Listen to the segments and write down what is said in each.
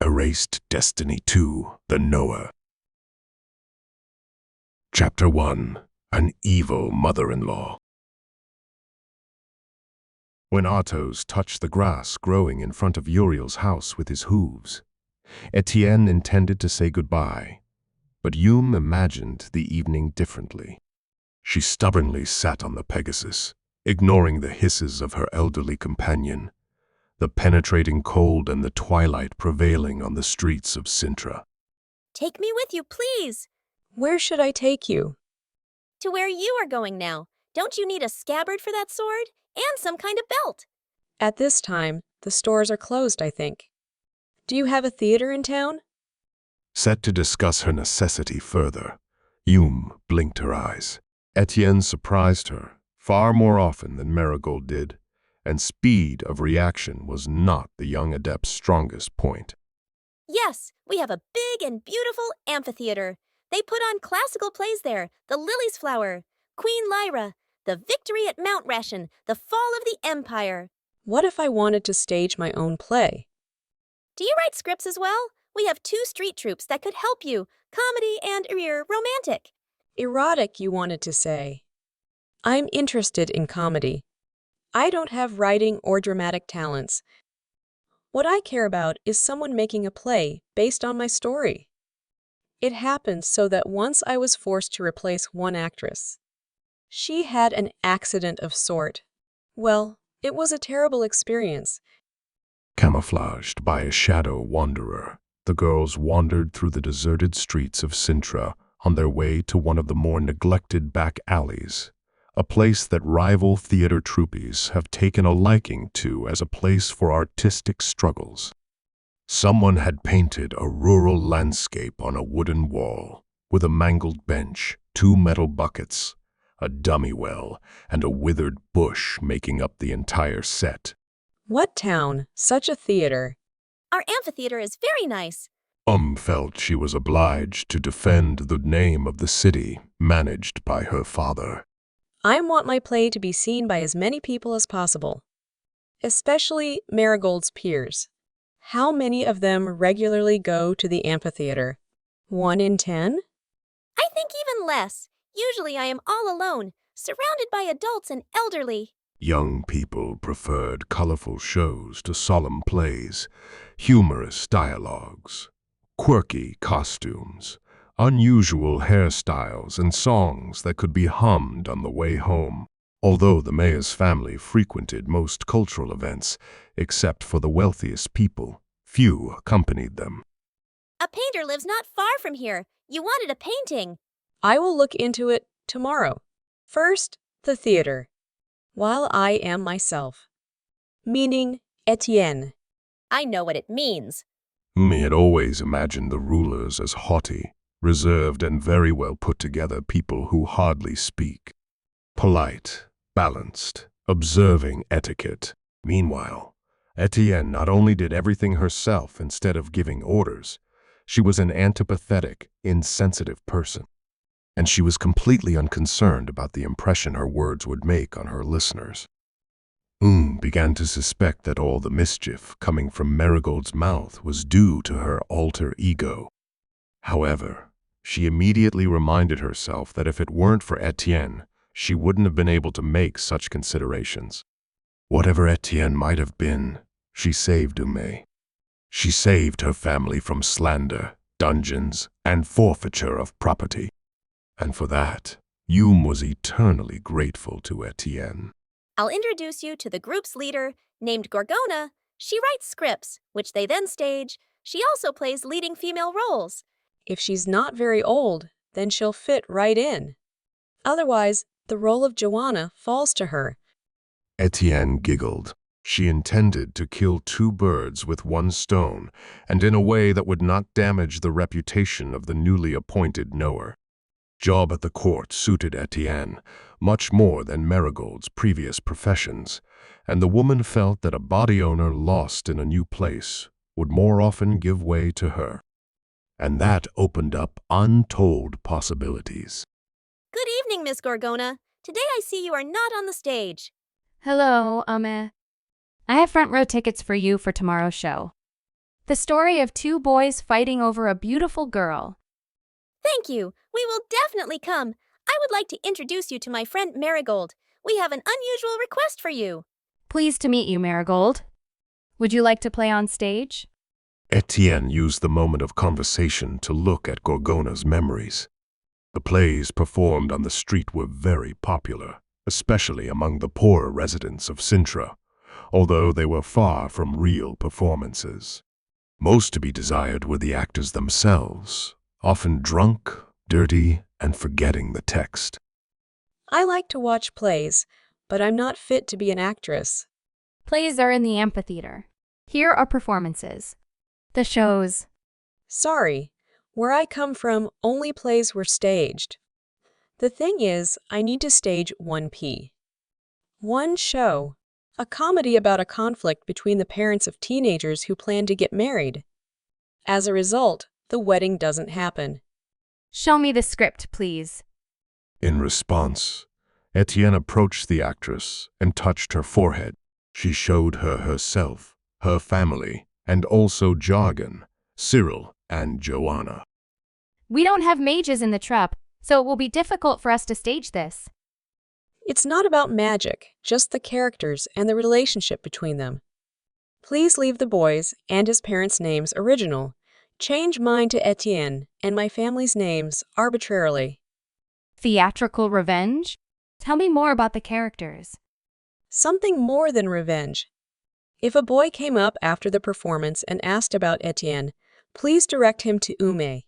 Erased Destiny 2, The Knower. Chapter 1, An Evil Mother-in-Law. When Athos touched the grass growing in front of Uriel's house with his hooves, Etien intended to say goodbye, but Yume imagined the evening differently. She stubbornly sat on the Pegasus, ignoring the hisses of her elderly companion, the penetrating cold and the twilight prevailing on the streets of Sintra. Take me with you, please. Where should I take you? To where you are going now. Don't you need a scabbard for that sword? And some kind of belt? At this time, the stores are closed, I think. Do you have a theater in town? Set to discuss her necessity further, Yume blinked her eyes. Etien surprised her far more often than Merigold did, and speed of reaction was not the young adept's strongest point. Yes, we have a big and beautiful amphitheater. They put on classical plays there, The Lily's Flower, Queen Lyra, The Victory at Mount Ration, The Fall of the Empire. What if I wanted to stage my own play? Do you write scripts as well? We have 2 street troupes that could help you, comedy and romantic. Erotic, you wanted to say. I'm interested in comedy. I don't have writing or dramatic talents. What I care about is someone making a play based on my story. It happened so that once I was forced to replace one actress. She had an accident of sort. Well, it was a terrible experience. Camouflaged by a shadow wanderer, the girls wandered through the deserted streets of Sintra on their way to one of the more neglected back alleys, a place that rival theater troupes have taken a liking to as a place for artistic struggles. Someone had painted a rural landscape on a wooden wall, with a mangled bench, 2 metal buckets, a dummy well, and a withered bush making up the entire set. What town? Such a theater. Our amphitheater is very nice. Felt she was obliged to defend the name of the city managed by her father. I want my play to be seen by as many people as possible, especially Merigold's peers. How many of them regularly go to the amphitheater? 1 in 10? I think even less. Usually I am all alone, surrounded by adults and elderly. Young people preferred colorful shows to solemn plays, humorous dialogues, quirky costumes, unusual hairstyles, and songs that could be hummed on the way home. Although the mayor's family frequented most cultural events, except for the wealthiest people, few accompanied them. A painter lives not far from here. You wanted a painting. I will look into it tomorrow. First, the theater. While I am myself. Meaning Etien. I know what it means. He had always imagined the rulers as haughty, reserved, and very well put together people who hardly speak. Polite, balanced, observing etiquette. Meanwhile, Etien not only did everything herself instead of giving orders, she was an antipathetic, insensitive person. And she was completely unconcerned about the impression her words would make on her listeners. Began to suspect that all the mischief coming from Merigold's mouth was due to her alter ego. However, she immediately reminded herself that if it weren't for Etien, she wouldn't have been able to make such considerations. Whatever Etien might have been, she saved Yume. She saved her family from slander, dungeons, and forfeiture of property. And for that, Yume was eternally grateful to Etien. I'll introduce you to the group's leader, named Gorgona. She writes scripts, which they then stage. She also plays leading female roles. If she's not very old, then she'll fit right in. Otherwise, the role of Joanna falls to her. Etien giggled. She intended to kill 2 birds with 1 stone, and in a way that would not damage the reputation of the newly appointed knower. Job at the court suited Etien much more than Merigold's previous professions, and the woman felt that a body owner lost in a new place would more often give way to her. And that opened up untold possibilities. Good evening, Miss Gorgona. Today I see you are not on the stage. Hello, I have front row tickets for you for tomorrow's show. The story of two boys fighting over a beautiful girl. Thank you. We will definitely come. I would like to introduce you to my friend Merigold. We have an unusual request for you. Pleased to meet you, Merigold. Would you like to play on stage? Etien used the moment of conversation to look at Gorgona's memories. The plays performed on the street were very popular, especially among the poorer residents of Sintra, although they were far from real performances. Most to be desired were the actors themselves, often drunk, dirty, and forgetting the text. I like to watch plays, but I'm not fit to be an actress. Plays are in the amphitheater. Here are performances. The shows. Sorry, where I come from, only plays were staged. The thing is, I need to stage 1P. One show. A comedy about a conflict between the parents of teenagers who plan to get married. As a result, the wedding doesn't happen. Show me the script, please. In response, Etien approached the actress and touched her forehead. She showed her herself, her family, and also jargon, Cyril and Joanna. We don't have mages in the troupe, so it will be difficult for us to stage this. It's not about magic, just the characters and the relationship between them. Please leave the boys and his parents' names original. Change mine to Etien and my family's names arbitrarily. Theatrical revenge? Tell me more about the characters. Something more than revenge. If a boy came up after the performance and asked about Etien, please direct him to Ume.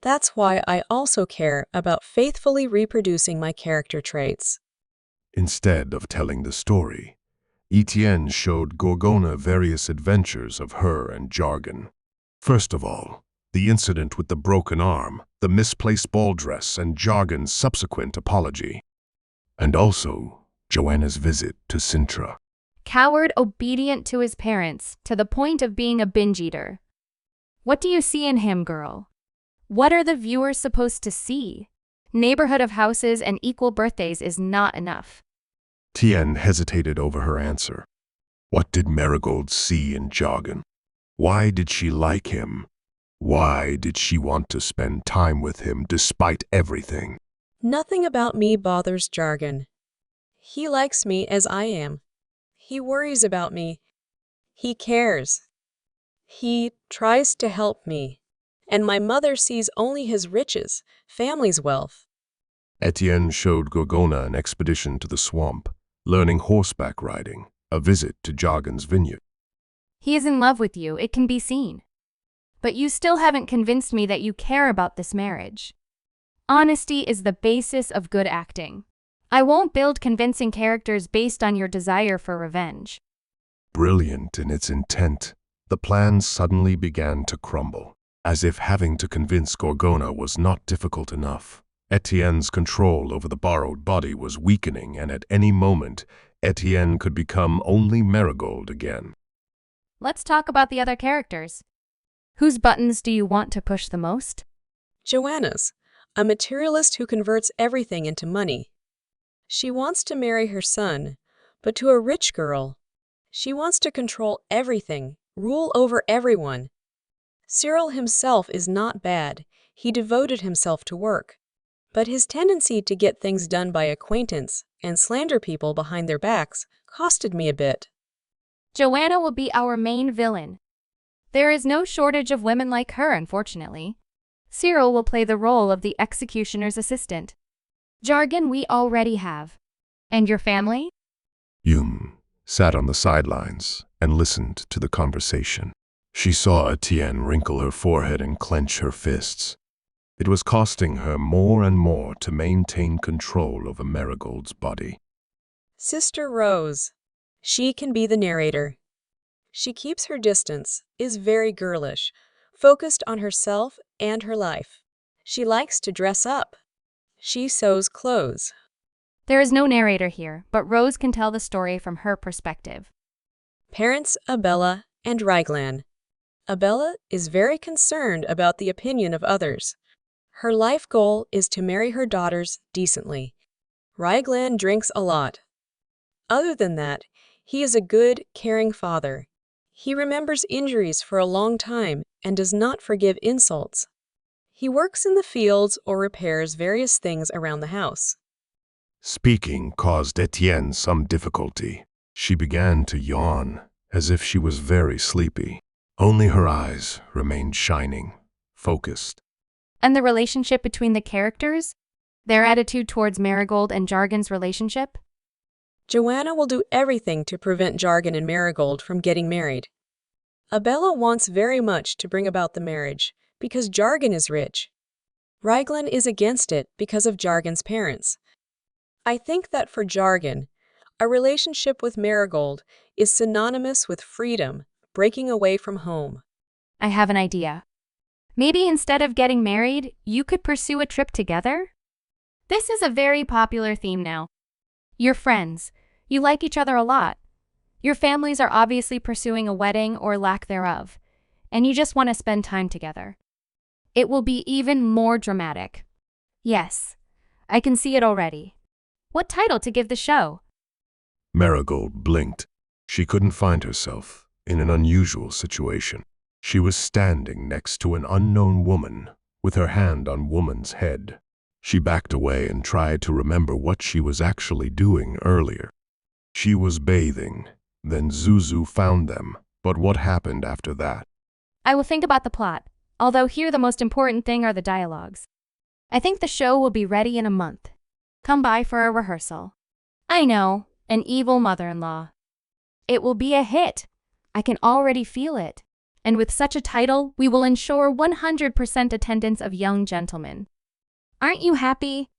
That's why I also care about faithfully reproducing my character traits. Instead of telling the story, Etien showed Gorgona various adventures of her and jargon. First of all, the incident with the broken arm, the misplaced ball dress, and jargon's subsequent apology. And also, Joanna's visit to Sintra. Coward obedient to his parents, to the point of being a binge eater. What do you see in him, girl? What are the viewers supposed to see? Neighborhood of houses and equal birthdays is not enough. Tien hesitated over her answer. What did Merigold see in jargon? Why did she like him? Why did she want to spend time with him despite everything? Nothing about me bothers jargon. He likes me as I am. He worries about me. He cares. He tries to help me. And my mother sees only his riches, family's wealth. Etien showed Gorgona an expedition to the swamp, learning horseback riding, a visit to Jargon's vineyard. He is in love with you, it can be seen. But you still haven't convinced me that you care about this marriage. Honesty is the basis of good acting. I won't build convincing characters based on your desire for revenge. Brilliant in its intent, the plan suddenly began to crumble, as if having to convince Gorgona was not difficult enough. Etienne's control over the borrowed body was weakening, and at any moment, Etien could become only Merigold again. Let's talk about the other characters. Whose buttons do you want to push the most? Joanna's, a materialist who converts everything into money. She wants to marry her son, but to a rich girl. She wants to control everything, rule over everyone. Cyril himself is not bad. He devoted himself to work. But his tendency to get things done by acquaintance and slander people behind their backs costed me a bit. Joanna will be our main villain. There is no shortage of women like her, unfortunately. Cyril will play the role of the executioner's assistant. Jargon we already have. And your family? Yum sat on the sidelines and listened to the conversation. She saw Etien wrinkle her forehead and clench her fists. It was costing her more and more to maintain control over Merigold's body. Sister Rose. She can be the narrator. She keeps her distance, is very girlish, focused on herself and her life. She likes to dress up. She sews clothes. There is no narrator here, but Rose can tell the story from her perspective. Parents Abella and Ryglan. Abella is very concerned about the opinion of others. Her life goal is to marry her daughters decently. Ryglan drinks a lot. Other than that, he is a good, caring father. He remembers injuries for a long time and does not forgive insults. He works in the fields or repairs various things around the house. Speaking caused Etien some difficulty. She began to yawn, as if she was very sleepy. Only her eyes remained shining, focused. And the relationship between the characters? Their attitude towards Merigold and Jargon's relationship? Joanna will do everything to prevent Jargon and Merigold from getting married. Abella wants very much to bring about the marriage because Jargon is rich. Ryglan is against it because of Jargon's parents. I think that for Jargon, a relationship with Merigold is synonymous with freedom, breaking away from home. I have an idea. Maybe instead of getting married, you could pursue a trip together? This is a very popular theme now. You're friends. You like each other a lot. Your families are obviously pursuing a wedding or lack thereof, and you just want to spend time together. It will be even more dramatic. Yes, I can see it already. What title to give the show? Merigold blinked. She couldn't find herself in an unusual situation. She was standing next to an unknown woman with her hand on woman's head. She backed away and tried to remember what she was actually doing earlier. She was bathing. Then Zuzu found them. But what happened after that? I will think about the plot, although here the most important thing are the dialogues. I think the show will be ready in a month. Come by for a rehearsal. I know, an evil mother-in-law. It will be a hit. I can already feel it. And with such a title, we will ensure 100% attendance of young gentlemen. Aren't you happy?